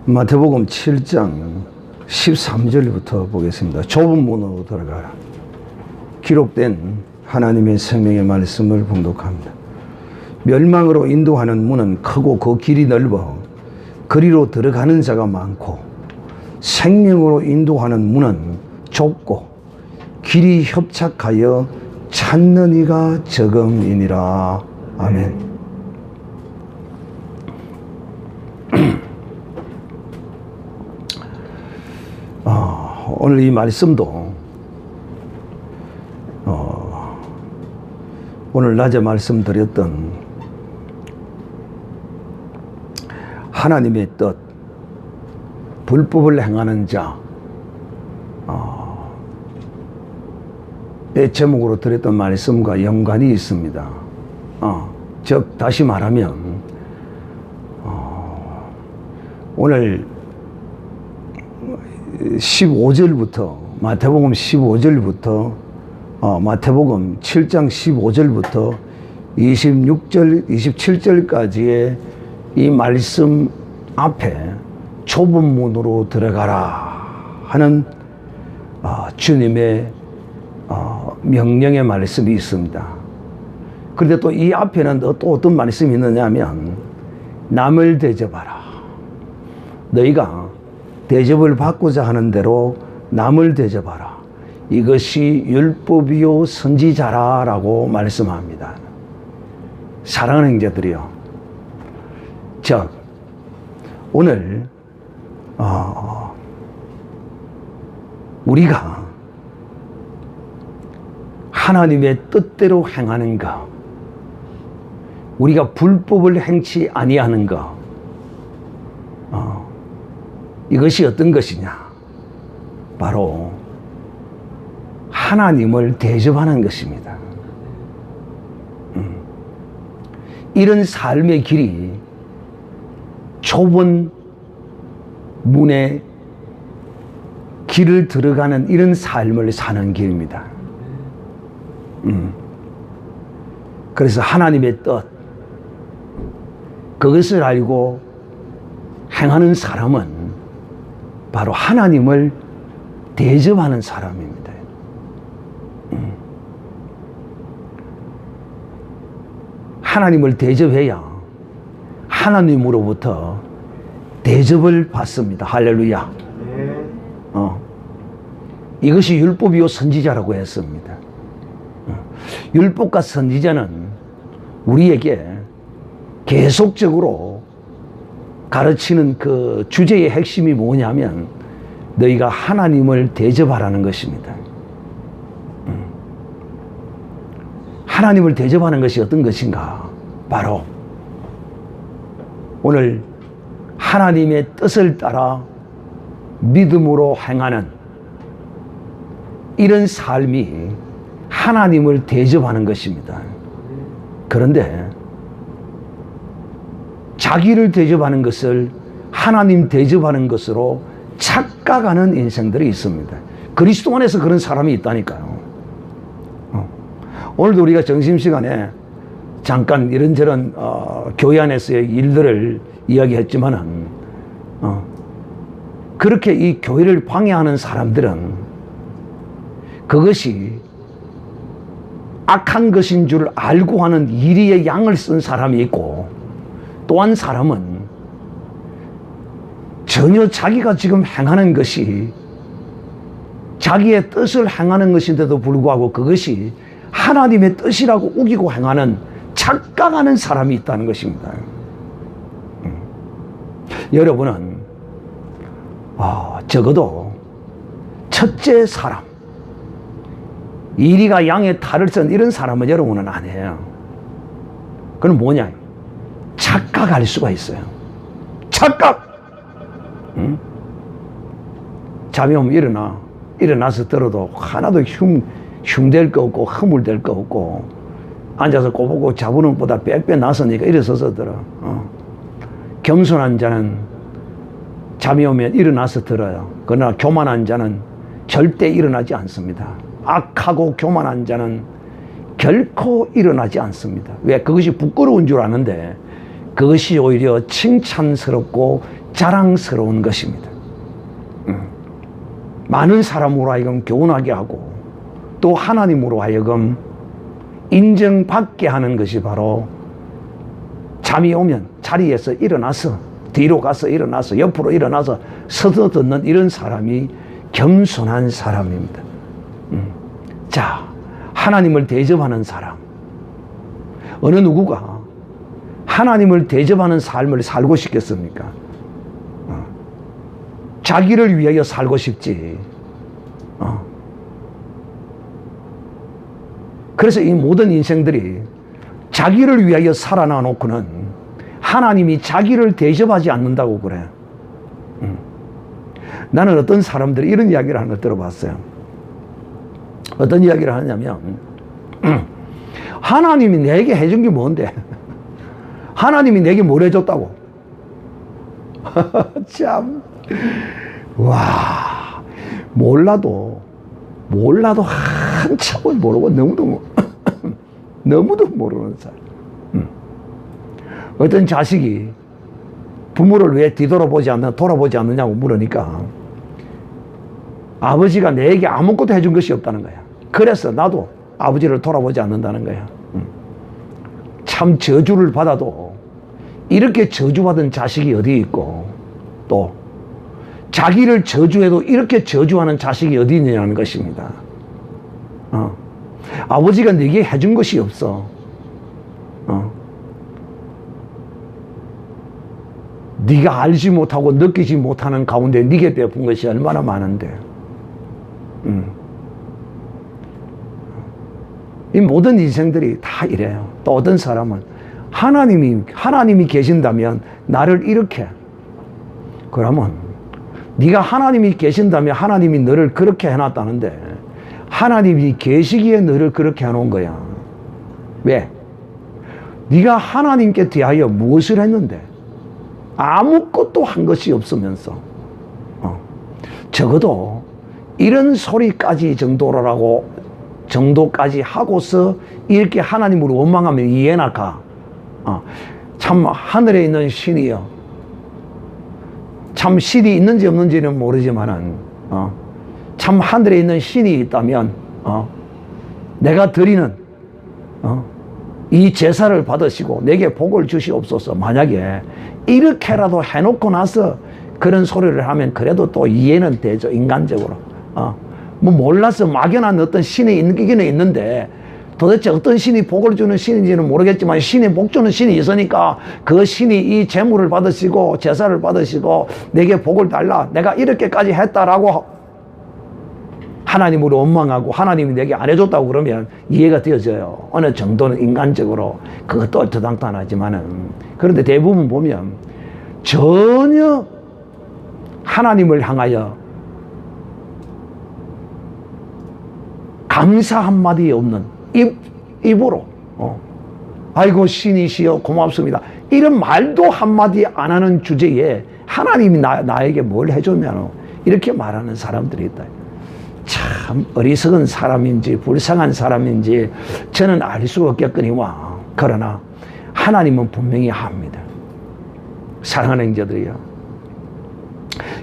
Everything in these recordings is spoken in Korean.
마태복음 7장 13절부터 보겠습니다. 좁은 문으로 들어가라. 기록된 하나님의 생명의 말씀을 봉독합니다. 멸망으로 인도하는 문은 크고 그 길이 넓어 그리로 들어가는 자가 많고, 생명으로 인도하는 문은 좁고 길이 협착하여 찾는 이가 적음이니라. 아멘. 오늘 이 말씀도 오늘 낮에 말씀드렸던 하나님의 뜻, 불법을 행하는 자의 제목으로 드렸던 말씀과 연관이 있습니다. 즉 다시 말하면 오늘 15절부터 마태복음 15절부터 마태복음 7장 15절부터 26절 27절까지의 이 말씀 앞에 좁은 문으로 들어가라 하는 주님의 명령의 말씀이 있습니다. 그런데 또 이 앞에는 또 어떤 말씀이 있느냐 하면, 남을 대접하라. 너희가 대접을 받고자 하는 대로 남을 대접하라. 이것이 율법이요 선지자라 라고 말씀합니다. 사랑하는 형제들이요, 즉 오늘 우리가 하나님의 뜻대로 행하는 것, 우리가 불법을 행치 아니하는 것, 이것이 어떤 것이냐? 바로 하나님을 대접하는 것입니다. 이런 삶의 길이 좁은 문에 길을 들어가는 이런 삶을 사는 길입니다. 그래서 하나님의 뜻, 그것을 알고 행하는 사람은 바로 하나님을 대접하는 사람입니다. 하나님을 대접해야 하나님으로부터 대접을 받습니다. 할렐루야. 이것이 율법이요 선지자라고 했습니다. 율법과 선지자는 우리에게 계속적으로 가르치는 그 주제의 핵심이 뭐냐면, 너희가 하나님을 대접하라는 것입니다. 하나님을 대접하는 것이 어떤 것인가? 바로 오늘 하나님의 뜻을 따라 믿음으로 행하는 이런 삶이 하나님을 대접하는 것입니다. 그런데 자기를 대접하는 것을 하나님 대접하는 것으로 착각하는 인생들이 있습니다. 그리스도 안에서 그런 사람이 있다니까요. 오늘도 우리가 점심시간에 잠깐 이런저런 교회 안에서의 일들을 이야기했지만은 그렇게 이 교회를 방해하는 사람들은 그것이 악한 것인 줄 알고 하는 이리의 양을 쓴 사람이 있고, 또 한 사람은 전혀 자기가 지금 행하는 것이 자기의 뜻을 행하는 것인데도 불구하고 그것이 하나님의 뜻이라고 우기고 행하는, 착각하는 사람이 있다는 것입니다. 여러분은 적어도 첫째 사람, 이리가 양의 탈을 쓴 이런 사람은 여러분은 아니에요. 그건 뭐냐? 착각할 수가 있어요. 착각! 잠이 오면 일어나서 들어도 하나도 흉될 거 없고 허물될 거 없고, 앉아서 꼬부고 자부는 것보다 빽빽 나서니까 일어서서 들어. 겸손한 자는 잠이 오면 일어나서 들어요. 그러나 교만한 자는 절대 일어나지 않습니다. 악하고 교만한 자는 결코 일어나지 않습니다. 왜? 그것이 부끄러운 줄 아는데 그것이 오히려 칭찬스럽고 자랑스러운 것입니다. 많은 사람으로 하여금 교훈하게 하고 또 하나님으로 하여금 인정받게 하는 것이 바로 잠이 오면 자리에서 일어나서 뒤로 가서 일어나서 옆으로 일어나서 서서 듣는 이런 사람이 겸손한 사람입니다. 자, 하나님을 대접하는 사람. 어느 누구가 하나님을 대접하는 삶을 살고 싶겠습니까? 자기를 위하여 살고 싶지. 그래서 이 모든 인생들이 자기를 위하여 살아나 놓고는 하나님이 자기를 대접하지 않는다고 그래. 나는 어떤 사람들이 이런 이야기를 하는 걸 들어봤어요. 어떤 이야기를 하냐면 하나님이 내게 해준 게 뭔데? 하나님이 내게 뭘 해줬다고? 참, 와, 몰라도 한참을 모르고 너무도 모르는 사람. 어떤 자식이 부모를 왜 돌아보지 않느냐고 물으니까 아버지가 내게 아무것도 해준 것이 없다는 거야. 그래서 나도 아버지를 돌아보지 않는다는 거야. 참 저주를 받아도 이렇게 저주받은 자식이 어디 있고 또 자기를 저주해도 이렇게 저주하는 자식이 어디 있느냐는 것입니다. 아버지가 네게 해준 것이 없어. 네가 알지 못하고 느끼지 못하는 가운데 네게 베푼 것이 얼마나 많은데. 이 모든 인생들이 다 이래요. 또 어떤 사람은 하나님이 계신다면 나를 이렇게, 그러면 네가 하나님이 계신다면 하나님이 너를 그렇게 해놨다는데 하나님이 계시기에 너를 그렇게 해놓은 거야. 왜? 네가 하나님께 대하여 무엇을 했는데 아무것도 한 것이 없으면서 적어도 이런 소리까지 정도까지 하고서 이렇게 하나님으로 원망하면 이해나 가. 참 하늘에 있는 신이여, 참 신이 있는지 없는지는 모르지만은 참 하늘에 있는 신이 있다면 내가 드리는 이 제사를 받으시고 내게 복을 주시옵소서. 만약에 이렇게라도 해놓고 나서 그런 소리를 하면 그래도 또 이해는 되죠, 인간적으로. 뭐 몰라서 막연한 어떤 신이 있기는 있는데 도대체 어떤 신이 복을 주는 신인지는 모르겠지만 신이 복 주는 신이 있으니까 그 신이 이 제물을 받으시고 제사를 받으시고 내게 복을 달라, 내가 이렇게까지 했다라고 하나님으로 원망하고 하나님이 내게 안 해줬다고 그러면 이해가 되어져요. 어느 정도는 인간적으로 그것도 어터당탄하지만은. 그런데 대부분 보면 전혀 하나님을 향하여 감사 한마디 없는 입으로 아이고 신이시여 고맙습니다 이런 말도 한마디 안 하는 주제에 하나님이 나에게 뭘 해줬냐고 이렇게 말하는 사람들이 있다. 참 어리석은 사람인지 불쌍한 사람인지 저는 알 수가 없겠거니와. 그러나 하나님은 분명히 합니다. 사랑하는 형제들이요,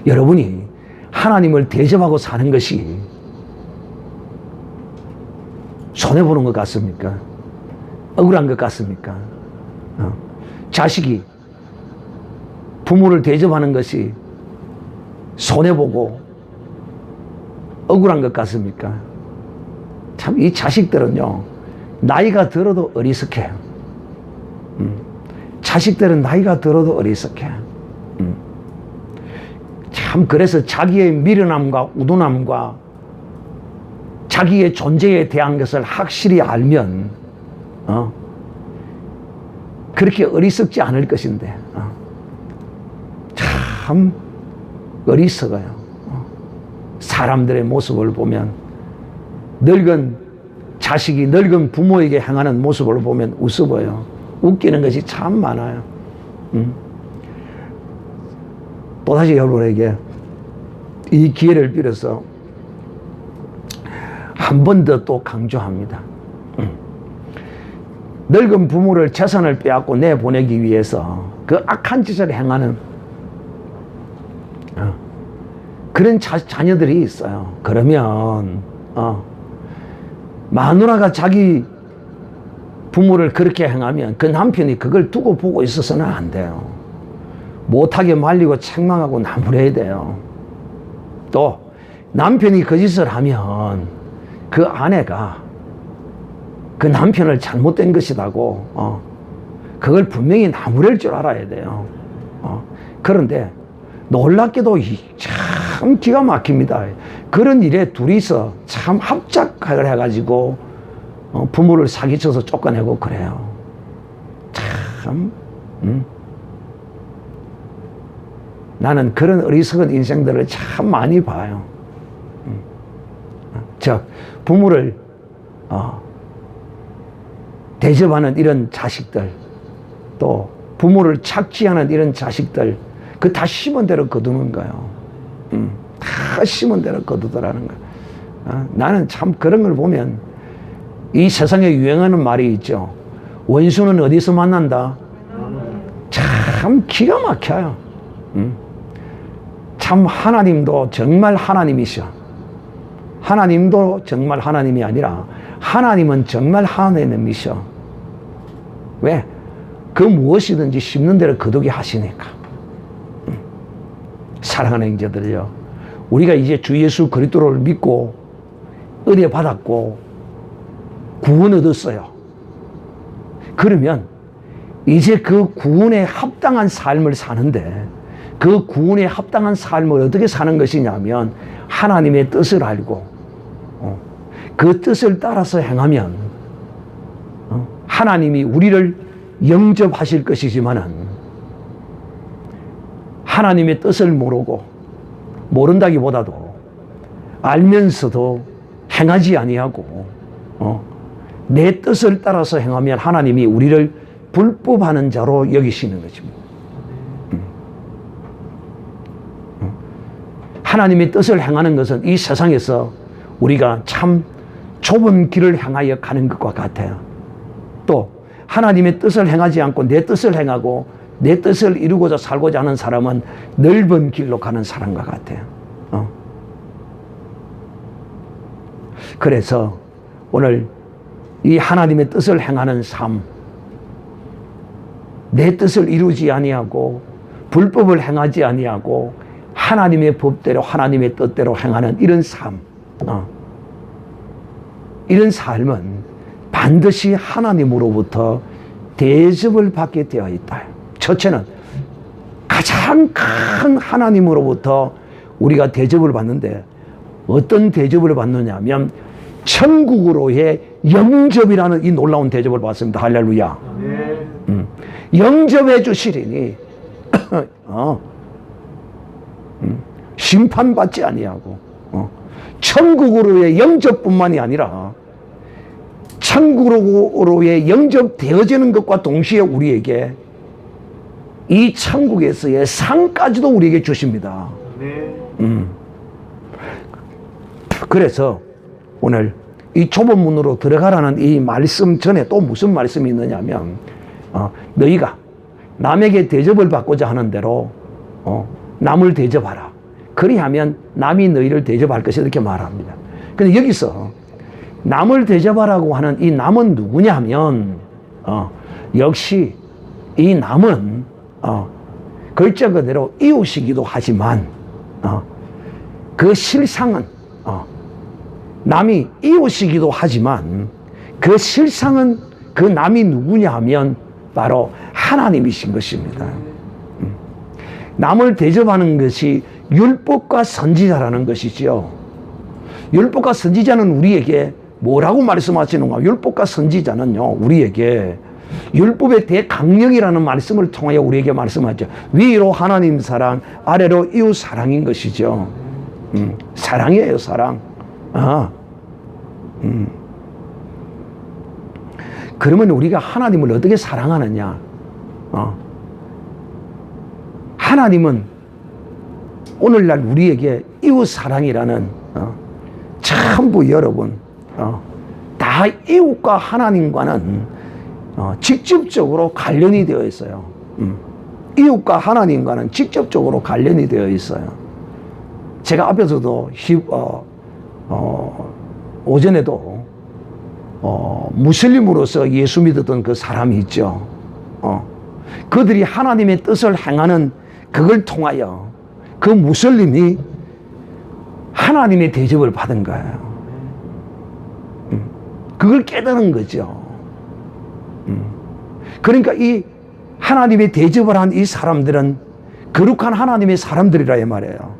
여러분이 하나님을 대접하고 사는 것이 손해보는 것 같습니까? 억울한 것 같습니까? 자식이 부모를 대접하는 것이 손해보고 억울한 것 같습니까? 참 이 자식들은요, 나이가 들어도 어리석해요. 자식들은 나이가 들어도 어리석해. 참 그래서 자기의 미련함과 우둔함과 자기의 존재에 대한 것을 확실히 알면 그렇게 어리석지 않을 것인데 참 어리석어요. 사람들의 모습을 보면, 늙은 자식이 늙은 부모에게 행하는 모습을 보면 우스워요. 웃기는 것이 참 많아요. 또다시 여러분에게 이 기회를 빌어서 한 번 더 또 강조합니다. 늙은 부모를 재산을 빼앗고 내보내기 위해서 그 악한 짓을 행하는 그런 자녀들이 있어요. 그러면 마누라가 자기 부모를 그렇게 행하면 그 남편이 그걸 두고 보고 있어서는 안 돼요. 못하게 말리고 책망하고 나무래야 돼요. 또 남편이 그 짓을 하면 그 아내가 그 남편을 잘못된 것이라고 그걸 분명히 나무랄 줄 알아야 돼요. 그런데 놀랍게도 참 기가 막힙니다. 그런 일에 둘이서 참 합작을 해가지고 부모를 사기쳐서 쫓아내고 그래요. 참 나는 그런 어리석은 인생들을 참 많이 봐요. 즉 부모를 대접하는 이런 자식들, 또 부모를 착취하는 이런 자식들, 그 다 심은 대로 거두는 거예요. 다 심은 대로 거두더라는 거예요. 나는 참 그런 걸 보면 이 세상에 유행하는 말이 있죠. 원수는 어디서 만난다? 참 기가 막혀요. 참 하나님도 정말 하나님이셔. 하나님도 정말 하나님이 아니라 하나님은 정말 하나님이셔. 왜? 그 무엇이든지 심는 대로 거두게 하시니까. 사랑하는 형제들이요, 우리가 이제 주 예수 그리스도를 믿고 은혜 받았고 구원 얻었어요. 그러면 이제 그 구원에 합당한 삶을 사는데, 그 구원에 합당한 삶을 어떻게 사는 것이냐면 하나님의 뜻을 알고 그 뜻을 따라서 행하면 하나님이 우리를 영접하실 것이지만은, 하나님의 뜻을 모른다기보다도 알면서도 행하지 아니하고 내 뜻을 따라서 행하면 하나님이 우리를 불법하는 자로 여기시는 것입니다. 하나님의 뜻을 행하는 것은 이 세상에서 우리가 참 좁은 길을 향하여 가는 것과 같아요. 또 하나님의 뜻을 행하지 않고 내 뜻을 행하고 내 뜻을 이루고자 살고자 하는 사람은 넓은 길로 가는 사람과 같아요. 그래서 오늘 이 하나님의 뜻을 행하는 삶, 내 뜻을 이루지 아니하고 불법을 행하지 아니하고 하나님의 법대로 하나님의 뜻대로 행하는 이런 삶, 이런 삶은 반드시 하나님으로부터 대접을 받게 되어 있다. 첫째는 가장 큰 하나님으로부터 우리가 대접을 받는데, 어떤 대접을 받느냐면 천국으로의 영접이라는 이 놀라운 대접을 받습니다. 할렐루야. 영접해 주시리니 심판받지 아니하고 천국으로의 영접뿐만이 아니라 천국으로의 영접되어지는 것과 동시에 우리에게 이 천국에서의 상까지도 우리에게 주십니다. 그래서 오늘 이 좁은 문으로 들어가라는 이 말씀 전에 또 무슨 말씀이 있느냐면, 너희가 남에게 대접을 받고자 하는 대로 남을 대접하라. 그리하면 남이 너희를 대접할 것이다, 이렇게 말합니다. 근데 여기서 남을 대접하라고 하는 이 남은 누구냐 하면 역시 이 남은 글자 그대로 이웃이기도 하지만 그 실상은 남이 이웃이기도 하지만 그 실상은 그 남이 누구냐 하면 바로 하나님이신 것입니다. 남을 대접하는 것이 율법과 선지자라는 것이죠. 율법과 선지자는 우리에게 뭐라고 말씀하시는가? 율법과 선지자는요, 우리에게 율법의 대강령이라는 말씀을 통하여 우리에게 말씀하죠. 위로 하나님 사랑, 아래로 이웃 사랑인 것이죠. 사랑이에요, 사랑. 그러면 우리가 하나님을 어떻게 사랑하느냐? 하나님은 오늘날 우리에게 이웃 사랑이라는 전부 여러분 다 이웃과 하나님과는 직접적으로 관련이 되어 있어요. 이웃과 하나님과는 직접적으로 관련이 되어 있어요. 제가 앞에서도 오전에도 무슬림으로서 예수 믿었던 그 사람이 있죠. 그들이 하나님의 뜻을 행하는 그걸 통하여 그 무슬림이 하나님의 대접을 받은 거예요. 그걸 깨달은 거죠. 그러니까 이 하나님의 대접을 한 이 사람들은 거룩한 하나님의 사람들이라 이 말이에요.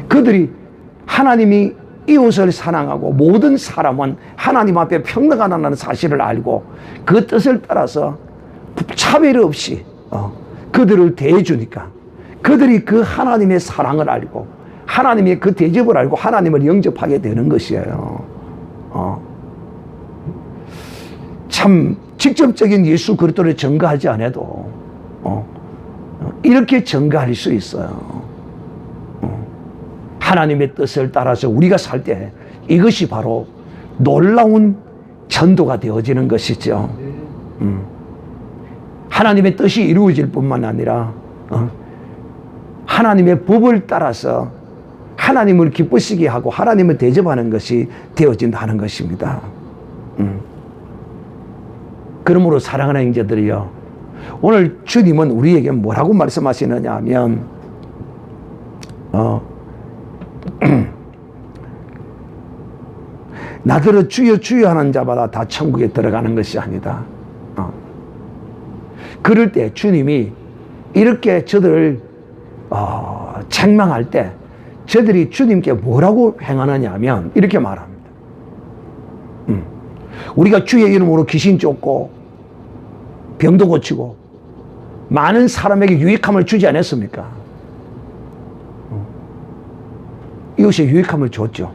그들이 하나님이 이웃을 사랑하고 모든 사람은 하나님 앞에 평등하다는 사실을 알고 그 뜻을 따라서 차별 없이 그들을 대해주니까 그들이 그 하나님의 사랑을 알고 하나님의 그 대접을 알고 하나님을 영접하게 되는 것이에요. 참 직접적인 예수 그리스도를 증거하지 않아도 이렇게 증거할 수 있어요. 하나님의 뜻을 따라서 우리가 살 때 이것이 바로 놀라운 전도가 되어지는 것이죠. 하나님의 뜻이 이루어질 뿐만 아니라 하나님의 법을 따라서 하나님을 기쁘시게 하고 하나님을 대접하는 것이 되어진다는 것입니다. 그러므로 사랑하는 형제들이요, 오늘 주님은 우리에게 뭐라고 말씀하시느냐 하면 나더러 주여 주여 하는 자마다 다 천국에 들어가는 것이 아니다. 그럴 때 주님이 이렇게 저들을 책망할 때 저들이 주님께 뭐라고 행하느냐 하면 이렇게 말합니다. 우리가 주의 이름으로 귀신 쫓고 병도 고치고 많은 사람에게 유익함을 주지 않았습니까? 이것이 유익함을 줬죠.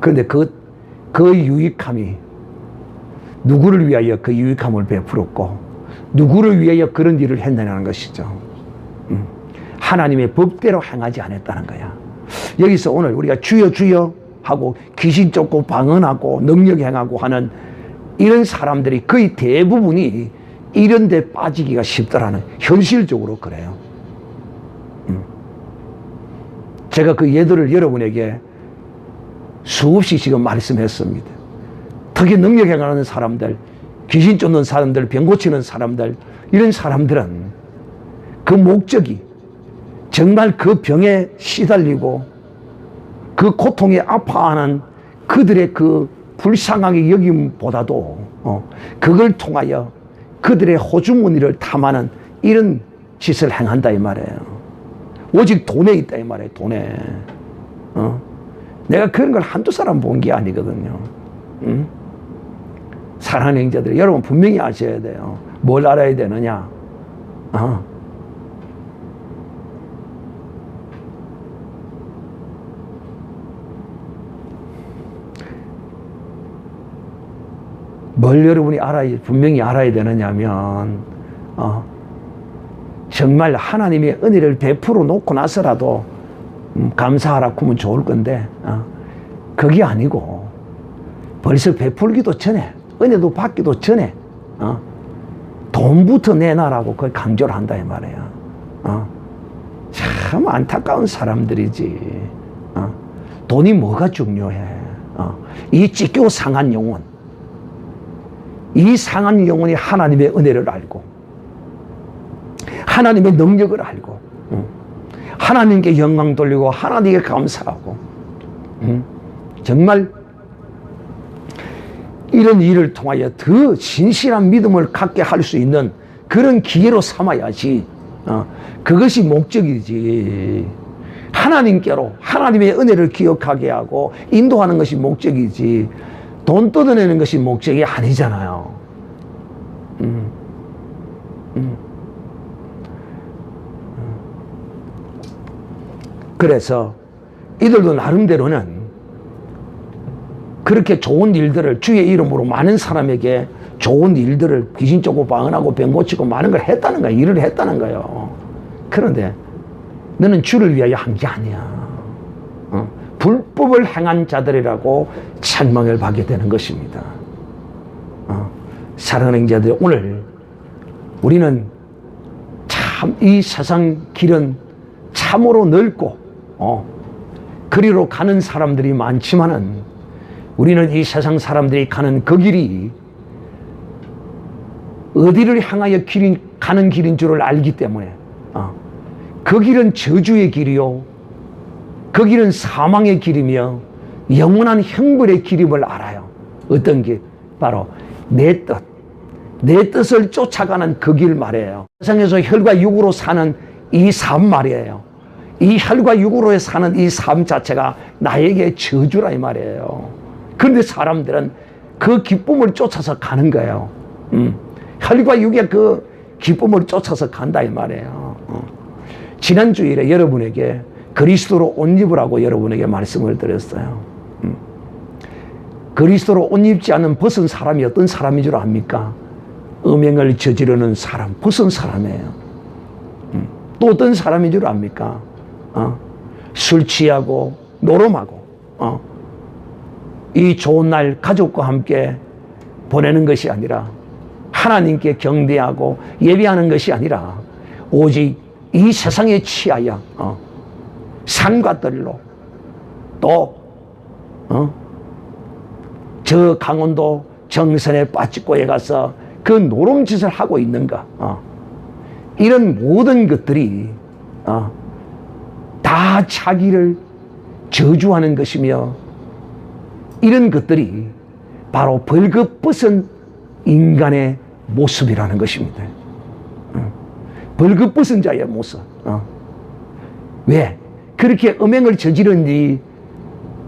그런데 그 유익함이 누구를 위하여 그 유익함을 베풀었고 누구를 위하여 그런 일을 했느냐는 것이죠. 하나님의 법대로 행하지 않았다는 거야. 여기서 오늘 우리가 주여 주여 하고 귀신 쫓고 방언하고 능력 행하고 하는 이런 사람들이 거의 대부분이 이런 데 빠지기가 쉽더라는, 현실적으로 그래요. 제가 그 예들을 여러분에게 수없이 지금 말씀했습니다. 특히 능력 행하는 사람들, 귀신 쫓는 사람들, 병 고치는 사람들, 이런 사람들은 그 목적이 정말 그 병에 시달리고 그 고통에 아파하는 그들의 그 불쌍하게 여김보다도 그걸 통하여 그들의 호주머니를 탐하는 이런 짓을 행한다 이 말이에요. 오직 돈에 있다 이 말이에요. 돈에. 내가 그런 걸 한두 사람 본 게 아니거든요. 사랑하는 형제들, 여러분 분명히 아셔야 돼요. 뭘 알아야 되느냐? 뭘 여러분이 분명히 알아야 되느냐면, 정말 하나님의 은혜를 베풀어 놓고 나서라도 감사하라 하면 좋을 건데, 그게 아니고 벌써 베풀기도 전에, 은혜도 받기도 전에 돈부터 내놔라고 그걸 강조를 한다 이 말이야. 참 안타까운 사람들이지. 돈이 뭐가 중요해? 이 찢겨 상한 영혼, 이 상한 영혼이 하나님의 은혜를 알고 하나님의 능력을 알고 하나님께 영광 돌리고 하나님께 감사하고 정말 이런 일을 통하여 더 진실한 믿음을 갖게 할 수 있는 그런 기회로 삼아야지. 그것이 목적이지. 하나님께로 하나님의 은혜를 기억하게 하고 인도하는 것이 목적이지, 돈 뜯어내는 것이 목적이 아니잖아요. 그래서 이들도 나름대로는 그렇게 좋은 일들을 주의 이름으로 많은 사람에게 좋은 일들을 귀신 쫓고 방언하고 병 고치고 많은 걸 했다는 거야. 일을 했다는 거예요. 그런데 너는 주를 위하여 한 게 아니야. 불법을 행한 자들이라고 책망을 받게 되는 것입니다. 사랑하는 자들, 오늘 우리는 참 이 세상 길은 참으로 넓고 그리로 가는 사람들이 많지만은 우리는 이 세상 사람들이 가는 그 길이 어디를 향하여 가는 길인 줄을 알기 때문에 그 길은 저주의 길이요, 그 길은 사망의 길이며 영원한 형벌의 길임을 알아요. 어떤 길? 바로 내 뜻을 쫓아가는 그 길 말이에요. 세상에서 혈과 육으로 사는 이 삶 말이에요. 이 혈과 육으로 사는 이 삶 자체가 나에게 저주라 이 말이에요. 그런데 사람들은 그 기쁨을 쫓아서 가는 거예요. 혈과 육의 그 기쁨을 쫓아서 간다 이 말이에요. 지난 주일에 여러분에게 그리스도로 옷 입으라고 여러분에게 말씀을 드렸어요. 그리스도로 옷 입지 않은 벗은 사람이 어떤 사람인 줄 압니까? 음행을 저지르는 사람, 벗은 사람이에요. 또 어떤 사람인 줄 압니까? 술 취하고 노름하고 이 좋은 날 가족과 함께 보내는 것이 아니라 하나님께 경배하고 예배하는 것이 아니라 오직 이 세상에 취하여 산과 들로 또 저 강원도 정선의 빠짓고에 가서 그 노름짓을 하고 있는가, 이런 모든 것들이 다 자기를 저주하는 것이며 이런 것들이 바로 벌거벗은 인간의 모습이라는 것입니다. 벌거벗은 자의 모습. 왜? 그렇게 음행을 저지른 일이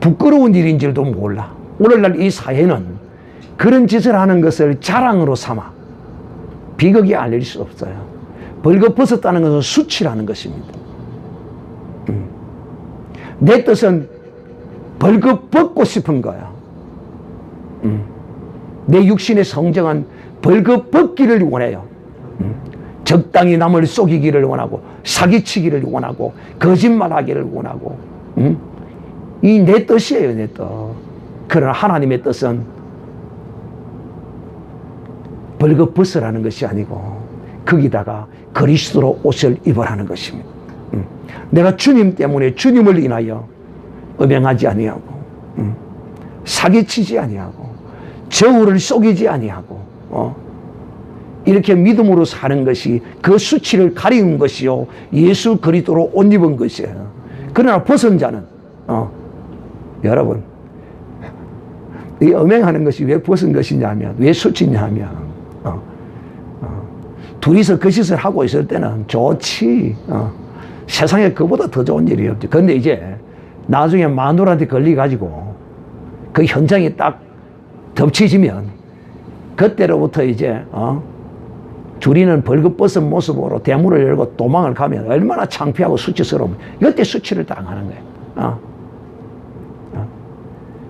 부끄러운 일인 줄도 몰라. 오늘날 이 사회는 그런 짓을 하는 것을 자랑으로 삼아 비극이 알릴 수 없어요. 벌거벗었다는 것은 수치라는 것입니다. 내 뜻은 벌거벗고 싶은 거야. 내 육신의 성정은 벌거벗기를 원해요. 적당히 남을 속이기를 원하고 사기치기를 원하고 거짓말하기를 원하고 이 내 뜻이에요, 내 뜻. 그러나 하나님의 뜻은 벌거벗으라는 것이 아니고 거기다가 그리스도로 옷을 입으라는 것입니다. 내가 주님 때문에 주님을 인하여 음행하지 아니하고 사기치지 아니하고 저울을 속이지 아니하고 이렇게 믿음으로 사는 것이 그 수치를 가리운 것이요 예수 그리스도로 옷 입은 것이에요. 그러나 벗은 자는 여러분 이 음행하는 것이 왜 벗은 것이냐면 왜 수치냐면 둘이서 그 짓을 하고 있을 때는 좋지. 세상에 그보다 더 좋은 일이 없지. 그런데 이제 나중에 마누라한테 걸려가지고 그 현장이 딱 덮치지면 그때로부터 이제 둘이는 벌거벗은 모습으로 대문을 열고 도망을 가면 얼마나 창피하고 수치스러우면 이때 수치를 당하는 거예요.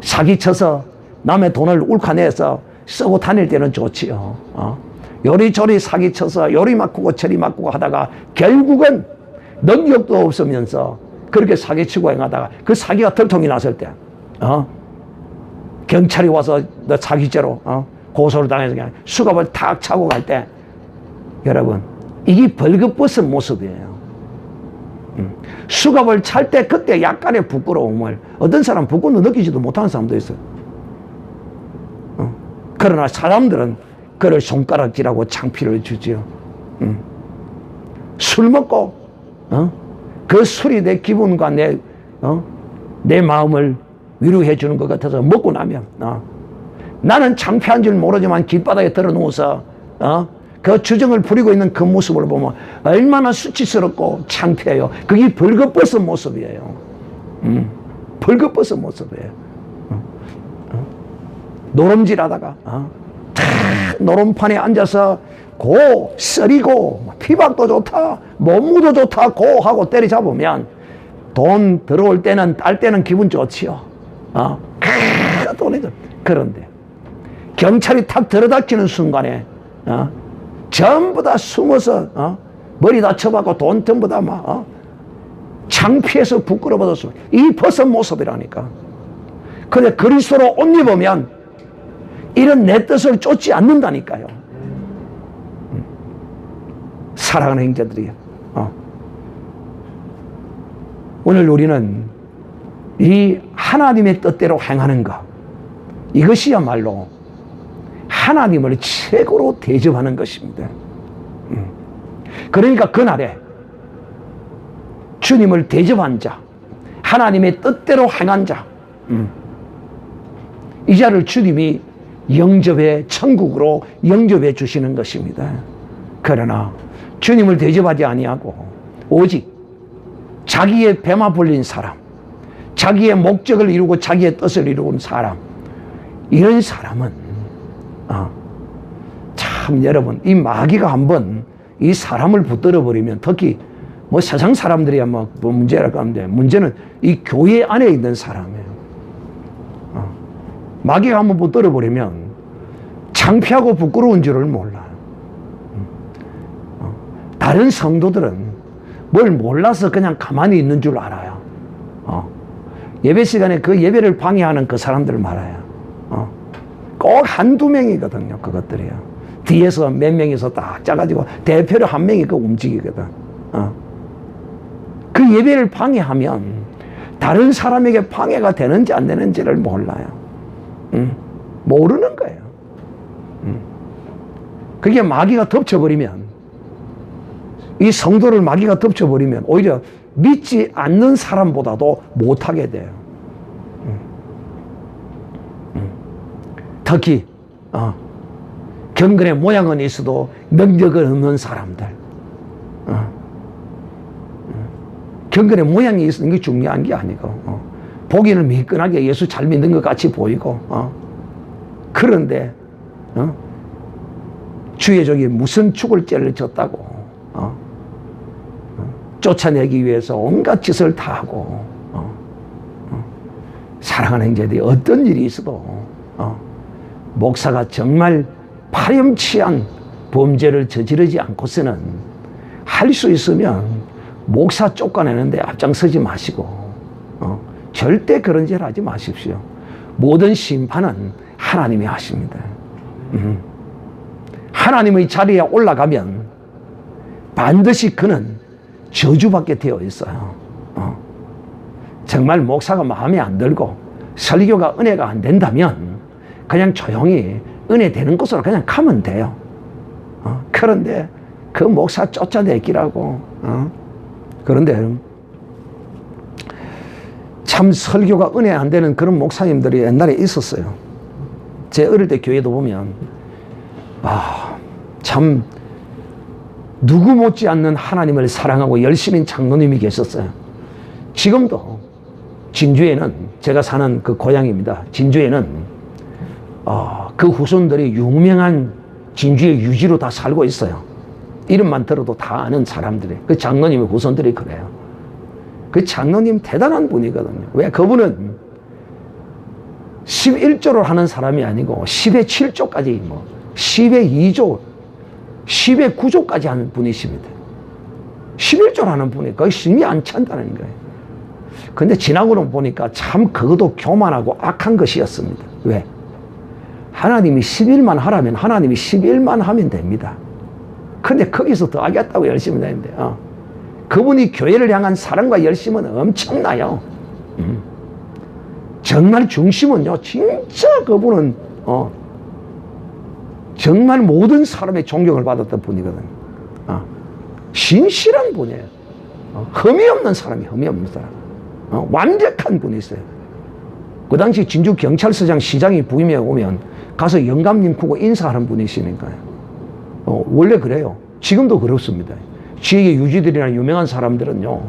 사기쳐서 남의 돈을 울카내서 쓰고 다닐 때는 좋지요. 요리조리 사기쳐서 요리 맡고 저리 맡고 하다가 결국은 능력도 없으면서 그렇게 사기치고 행하다가 그 사기가 들통이 났을 때 경찰이 와서 너 사기죄로 고소를 당해서 그냥 수갑을 탁 차고 갈 때 여러분 이게 벌거벗은 모습이에요. 수갑을 찰 때 그때 약간의 부끄러움을 어떤 사람 부끄러움 느끼지도 못하는 사람도 있어요. 그러나 사람들은 그를 손가락질하고 창피를 주지요. 술 먹고 그 술이 내 기분과 내 마음을 위로해 주는 것 같아서 먹고 나면 나는 창피한 줄 모르지만 길바닥에 들어 누워서 그 주정을 부리고 있는 그 모습을 보면 얼마나 수치스럽고 창피해요. 그게 벌거벗은 모습이에요. 벌거벗은 모습이에요. 노름질하다가 노름판에 앉아서 고 쓰리고 피박도 좋다 몸무도 좋다 고 하고 때리잡으면 돈 들어올 때는 딸 때는 기분 좋지요. 돈이 그런데 경찰이 탁 들어닥치는 순간에 전부 다 숨어서 머리 다쳐갖고 돈 전부 다 막 창피해서 부끄러워서 이 벗은 모습이라니까. 근데 그리스도로 옷 입으면 이런 내 뜻을 쫓지 않는다니까요. 사랑하는 형제들이요. 오늘 우리는 이 하나님의 뜻대로 행하는 것, 이것이야말로 하나님을 최고로 대접하는 것입니다. 그러니까 그날에 주님을 대접한 자, 하나님의 뜻대로 행한 자, 이 자를 주님이 영접해 천국으로 영접해 주시는 것입니다. 그러나 주님을 대접하지 아니하고 오직 자기의 배만 불린 사람, 자기의 목적을 이루고 자기의 뜻을 이루는 사람, 이런 사람은 참 여러분, 이 마귀가 한번 이 사람을 붙들어 버리면, 특히 뭐 세상 사람들이야 뭐 문제라고 하는데, 문제는 이 교회 안에 있는 사람이에요. 마귀가 한번 붙들어 버리면 창피하고 부끄러운 줄을 몰라요. 다른 성도들은 뭘 몰라서 그냥 가만히 있는 줄 알아요. 예배 시간에 그 예배를 방해하는 그 사람들을 말해요. 꼭 한두 명이거든요, 그것들이요. 뒤에서 몇 명이서 딱 짜가지고 대표로 한 명이 그 움직이거든. 그 예배를 방해하면 다른 사람에게 방해가 되는지 안 되는지를 몰라요. 모르는 거예요. 그게 마귀가 덮쳐버리면, 이 성도를 마귀가 덮쳐버리면 오히려 믿지 않는 사람보다도 못하게 돼요. 특히 경건의 모양은 있어도 능력은 없는 사람들, 경건의 모양이 있는 게 중요한 게 아니고, 보기는 미끈하게 예수 잘 믿는 것 같이 보이고, 그런데 주의 종이 무슨 죽을 죄를 졌다고 쫓아내기 위해서 온갖 짓을 다 하고, 사랑하는 형제들이 어떤 일이 있어도 목사가 정말 파렴치한 범죄를 저지르지 않고서는 할 수 있으면 목사 쫓아내는데 앞장서지 마시고, 절대 그런 짓을 하지 마십시오. 모든 심판은 하나님이 하십니다. 하나님의 자리에 올라가면 반드시 그는 저주받게 되어 있어요. 정말 목사가 마음에 안 들고 설교가 은혜가 안 된다면 그냥 조용히 은혜 되는 곳으로 그냥 가면 돼요. 그런데 그 목사 쫓아내기라고. 그런데 참 설교가 은혜 안 되는 그런 목사님들이 옛날에 있었어요. 제 어릴 때 교회도 보면 참 누구 못지않는 하나님을 사랑하고 열심인 장로님이 계셨어요. 지금도 진주에는, 제가 사는 그 고향입니다. 진주에는 그 후손들이 유명한 진주의 유지로 다 살고 있어요. 이름만 들어도 다 아는 사람들이, 그 장로님의 후손들이 그래요. 그 장로님 대단한 분이거든요. 왜? 그분은 11조를 하는 사람이 아니고 10의 7조까지, 10의 2조, 10의 9조까지 하는 분이십니다. 11조를 하는 분이 거의 심이 안 찬다는 거예요. 근데 지나고는 보니까 참 그것도 교만하고 악한 것이었습니다. 왜? 하나님이 11만 하라면 하나님이 11만 하면 됩니다. 근데 거기서 더 하겠다고 열심히 했는데, 그분이 교회를 향한 사랑과 열심은 엄청나요. 정말 중심은요, 진짜 그분은 정말 모든 사람의 존경을 받았던 분이거든요. 신실한 분이에요. 흠이 없는 사람이 흠이 없는 사람. 완벽한 분이세요. 그 당시 진주 경찰서장 시장이 부임해 오면 가서 영감님 크고 인사하는 분이시니까요. 원래 그래요. 지금도 그렇습니다. 지역의 유지들이나 유명한 사람들은요,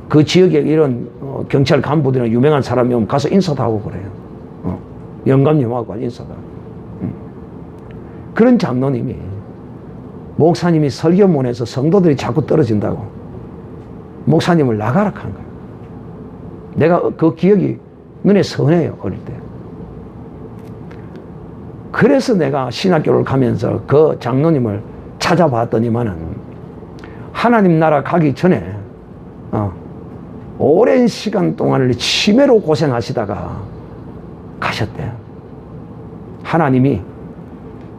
그 지역에 이런 경찰 간부들이나 유명한 사람이 오면 가서 인사도 하고 그래요. 영감님하고 인사도 하고. 그런 장로님이, 목사님이 설교문에서 성도들이 자꾸 떨어진다고 목사님을 나가라 한 거예요. 내가 그 기억이 눈에 선해요, 어릴 때. 그래서 내가 신학교를 가면서 그 장로님을 찾아봤더니만은 하나님 나라 가기 전에 오랜 시간 동안을 치매로 고생하시다가 가셨대요. 하나님이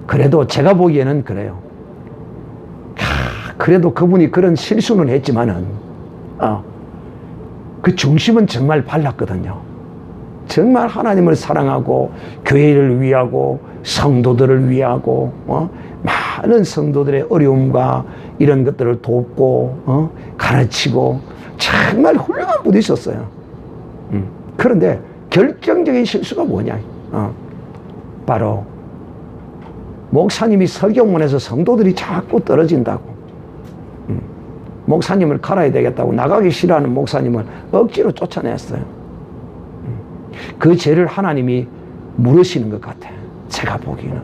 그래도 제가 보기에는 그래요. 그래도 그분이 그런 실수는 했지만은 그 중심은 정말 밝았거든요. 정말 하나님을 사랑하고 교회를 위하고 성도들을 위하고 많은 성도들의 어려움과 이런 것들을 돕고 가르치고 정말 훌륭한 분이 있었어요. 그런데 결정적인 실수가 뭐냐? 바로 목사님이 설교문에서 성도들이 자꾸 떨어진다고. 목사님을 갈아야 되겠다고 나가기 싫어하는 목사님을 억지로 쫓아냈어요. 그 죄를 하나님이 물으시는 것 같아. 제가 보기에는.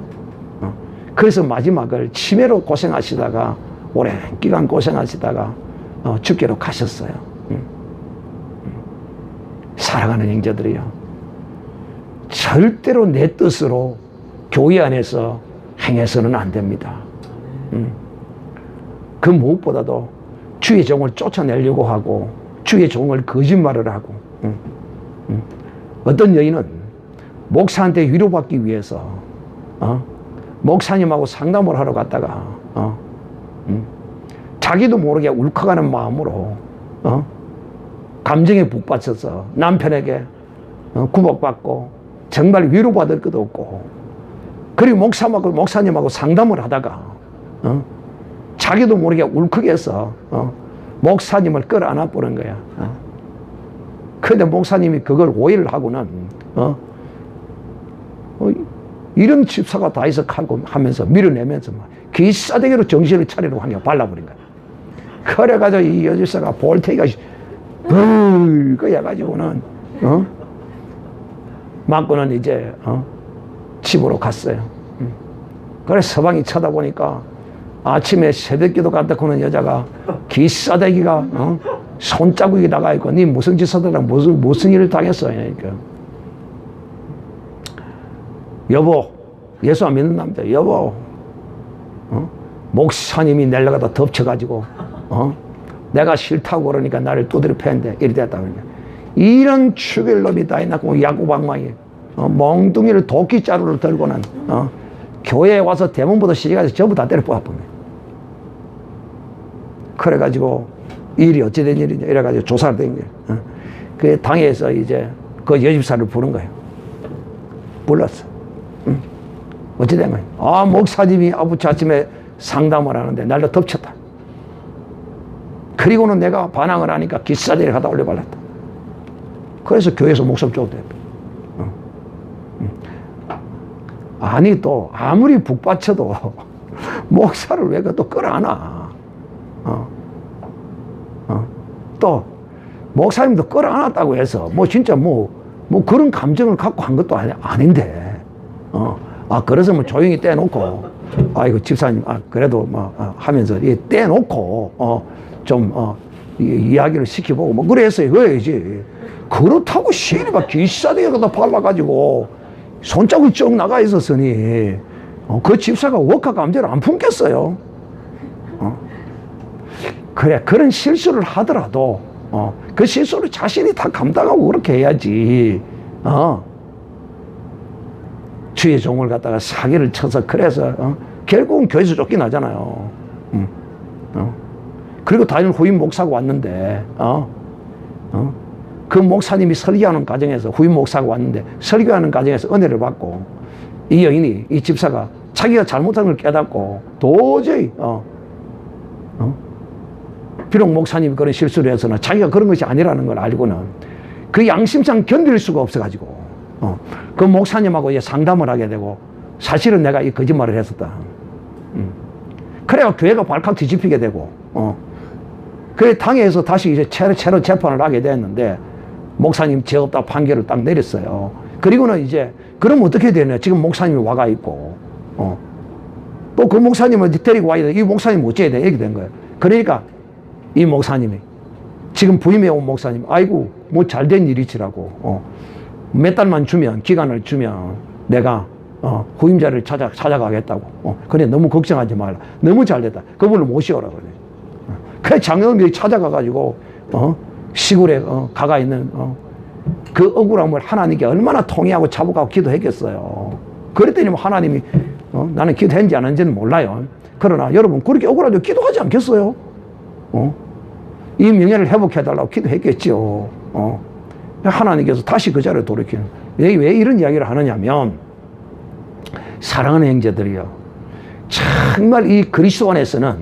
그래서 마지막을 치매로 고생하시다가 오랜 기간 고생하시다가 죽게로 가셨어요. 사랑하는 형제들이요, 절대로 내 뜻으로 교회 안에서 행해서는 안 됩니다. 그 무엇보다도 주의 종을 쫓아내려고 하고 주의 종을 거짓말을 하고 어떤 여인은 목사한테 위로받기 위해서 목사님하고 상담을 하러 갔다가 자기도 모르게 울컥하는 마음으로 감정에 북받쳐서 남편에게 구박받고 정말 위로받을 것도 없고, 그리고 목사님하고 상담을 하다가 자기도 모르게 울컥해서 목사님을 끌어안아 보는 거야. 그런데 목사님이 그걸 오해를 하고는 이런 집사가 다 있어 하면서 밀어내면서 기싸대기로 정신을 차리려고 하니까 발라버린 거야. 그래가지고 이 여집사가 볼테이가 벌거 해가지고는 맞고는 이제 집으로 갔어요. 그래 서방이 쳐다보니까 아침에 새벽기도 갔다 오는 여자가 기싸대기가 손자국이 나가 있고 니 무슨 짓 하다가 무슨 일을 당했어? 그러니까 여보, 예수 안 믿는 남자, 여보, 목사님이 내려가다 덮쳐가지고 내가 싫다고 그러니까 나를 두드려 패는데 이리 됐다. 그러니까 이런 죽일 놈이 다 있나고 야구방망이 멍둥이를 도끼자루를 들고는 교회에 와서 대문부터 시작해서 전부 다 때려 뽑아버려. 그래가지고 일이 어찌된 일이냐 이래가지고 조사를 된 거예요. 그 당에서 이제 그 여집사를 부른 거예요. 불렀어. 어찌된 거예요? 목사님이 아버지 아침에 상담을 하는데 날로 덮쳤다. 그리고는 내가 반항을 하니까 기싸대기를 갖다 올려발랐다. 그래서 교회에서 목숨 쪼도 됐다. 아니 또 아무리 북받쳐도 목사를 왜 또 끌어안아? 또 목사님도 끌어안았다고 해서 진짜 그런 감정을 갖고 한 것도 아닌데 그래서 조용히 떼놓고 이거 집사님 그래도 하면서 떼놓고 좀 이야기를 시켜보고 그래서 그래야지. 그렇다고 시인이 막 기싸대기가 발라가지고 손자국이 쭉 나가 있었으니 그 집사가 억하 감정을 안 품겠어요. 그래, 그런 실수를 하더라도 그 실수를 자신이 다 감당하고 그렇게 해야지. 주의 종을 갖다가 사기를 쳐서 그래서 결국은 교회에서 쫓겨나잖아요. 그리고 다른 후임 목사가 왔는데 그 목사님이 설교하는 과정에서 후임 목사가 왔는데 설교하는 과정에서 은혜를 받고 이 여인이 이 집사가 자기가 잘못한 걸 깨닫고 도저히 비록 목사님이 그런 실수를 해서는 자기가 그런 것이 아니라는 걸 알고는 그 양심상 견딜 수가 없어가지고 그 목사님하고 이제 상담을 하게 되고 사실은 내가 이 거짓말을 했었다. 그래야 교회가 발칵 뒤집히게 되고 그래 당에서 다시 이제 채로 재판을 하게 됐는데 목사님 죄 없다 판결을 딱 내렸어요. 그리고는 이제 그럼 어떻게 되냐? 지금 목사님이 와가 있고 또 그 목사님을 데리고 와야 돼. 이 목사님 어째야 돼? 이렇게 된 거예요. 그러니까 이 목사님이 지금 부임해 온 목사님 아이고 잘된 일이지라고 몇 달만 주면 기간을 주면 내가 후임자를 찾아가겠다고. 그래 너무 걱정하지 말라. 너무 잘됐다. 그분을 모시오라 그래. 그래 장로님이 찾아가가지고 시골에 가가 있는 그 억울함을 하나님께 얼마나 통회하고 자복하고 기도했겠어요. 그랬더니 하나님이 나는 기도했는지 안 했는지는 몰라요. 그러나 여러분 그렇게 억울하죠. 기도하지 않겠어요? 이 명예를 회복해달라고 기도했겠죠. 하나님께서 다시 그 자리에 돌이키는. 왜 이런 이야기를 하느냐면, 사랑하는 형제들이요, 정말 이 그리스도 안에서는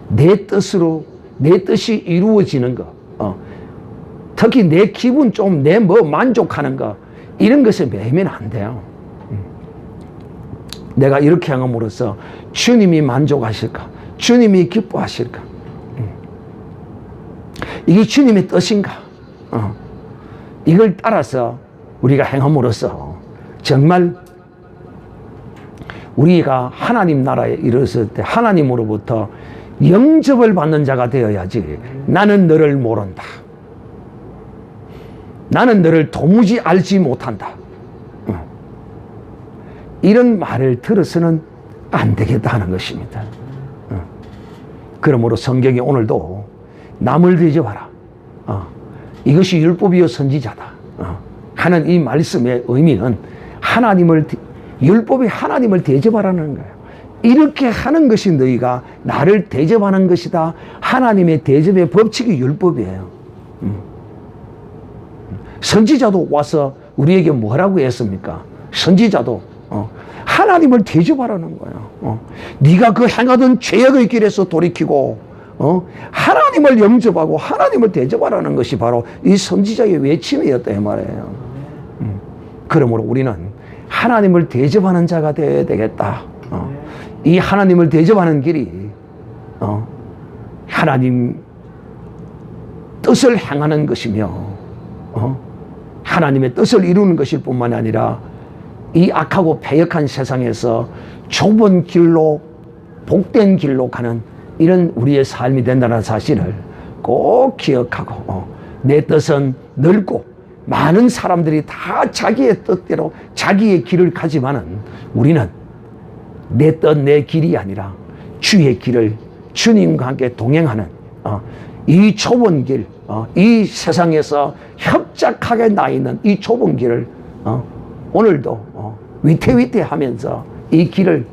내 뜻이 이루어지는 거, 특히 내 기분 좀, 내 만족하는 거, 이런 것에 매이면 안 돼요. 내가 이렇게 행함으로써 주님이 만족하실까? 주님이 기뻐하실까? 이게 주님의 뜻인가? 이걸 따라서 우리가 행함으로써 정말 우리가 하나님 나라에 이르렀을 때 하나님으로부터 영접을 받는 자가 되어야지. 나는 너를 모른다. 나는 너를 도무지 알지 못한다. 이런 말을 들어서는 안 되겠다 하는 것입니다. 그러므로 성경이 오늘도 남을 대접하라. 이것이 율법이요 선지자다. 하는 이 말씀의 의미는 율법이 하나님을 대접하라는 거예요. 이렇게 하는 것이 너희가 나를 대접하는 것이다. 하나님의 대접의 법칙이 율법이에요. 선지자도 와서 우리에게 뭐라고 했습니까? 선지자도 하나님을 대접하라는 거예요. 네가 그 행하던 죄악의 길에서 돌이키고 하나님을 영접하고 하나님을 대접하라는 것이 바로 이 선지자의 외침이었다 이 말이에요. 그러므로 우리는 하나님을 대접하는 자가 되어야 되겠다. 이 하나님을 대접하는 길이 하나님 뜻을 행하는 것이며 하나님의 뜻을 이루는 것일 뿐만 아니라 이 악하고 패역한 세상에서 좁은 길로, 복된 길로 가는 이런 우리의 삶이 된다는 사실을 꼭 기억하고, 내 뜻은 넓고 많은 사람들이 다 자기의 뜻대로 자기의 길을 가지만은 우리는 내 뜻, 내 길이 아니라 주의 길을, 주님과 함께 동행하는 이 좁은 길, 이 세상에서 협착하게 나 있는 이 좁은 길을 오늘도 위태위태하면서 이 길을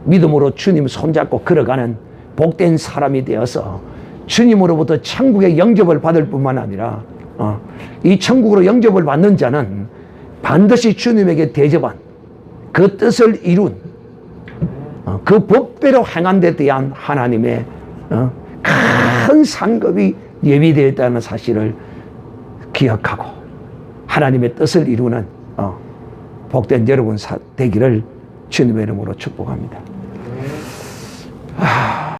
믿음으로 주님 손잡고 걸어가는 복된 사람이 되어서 주님으로부터 천국의 영접을 받을 뿐만 아니라 이 천국으로 영접을 받는 자는 반드시 주님에게 대접한 그 뜻을 이룬 그 법대로 행한 데 대한 하나님의 큰 상급이 예비되어 있다는 사실을 기억하고 하나님의 뜻을 이루는 복된 여러분 되기를 주님의 이름으로 축복합니다.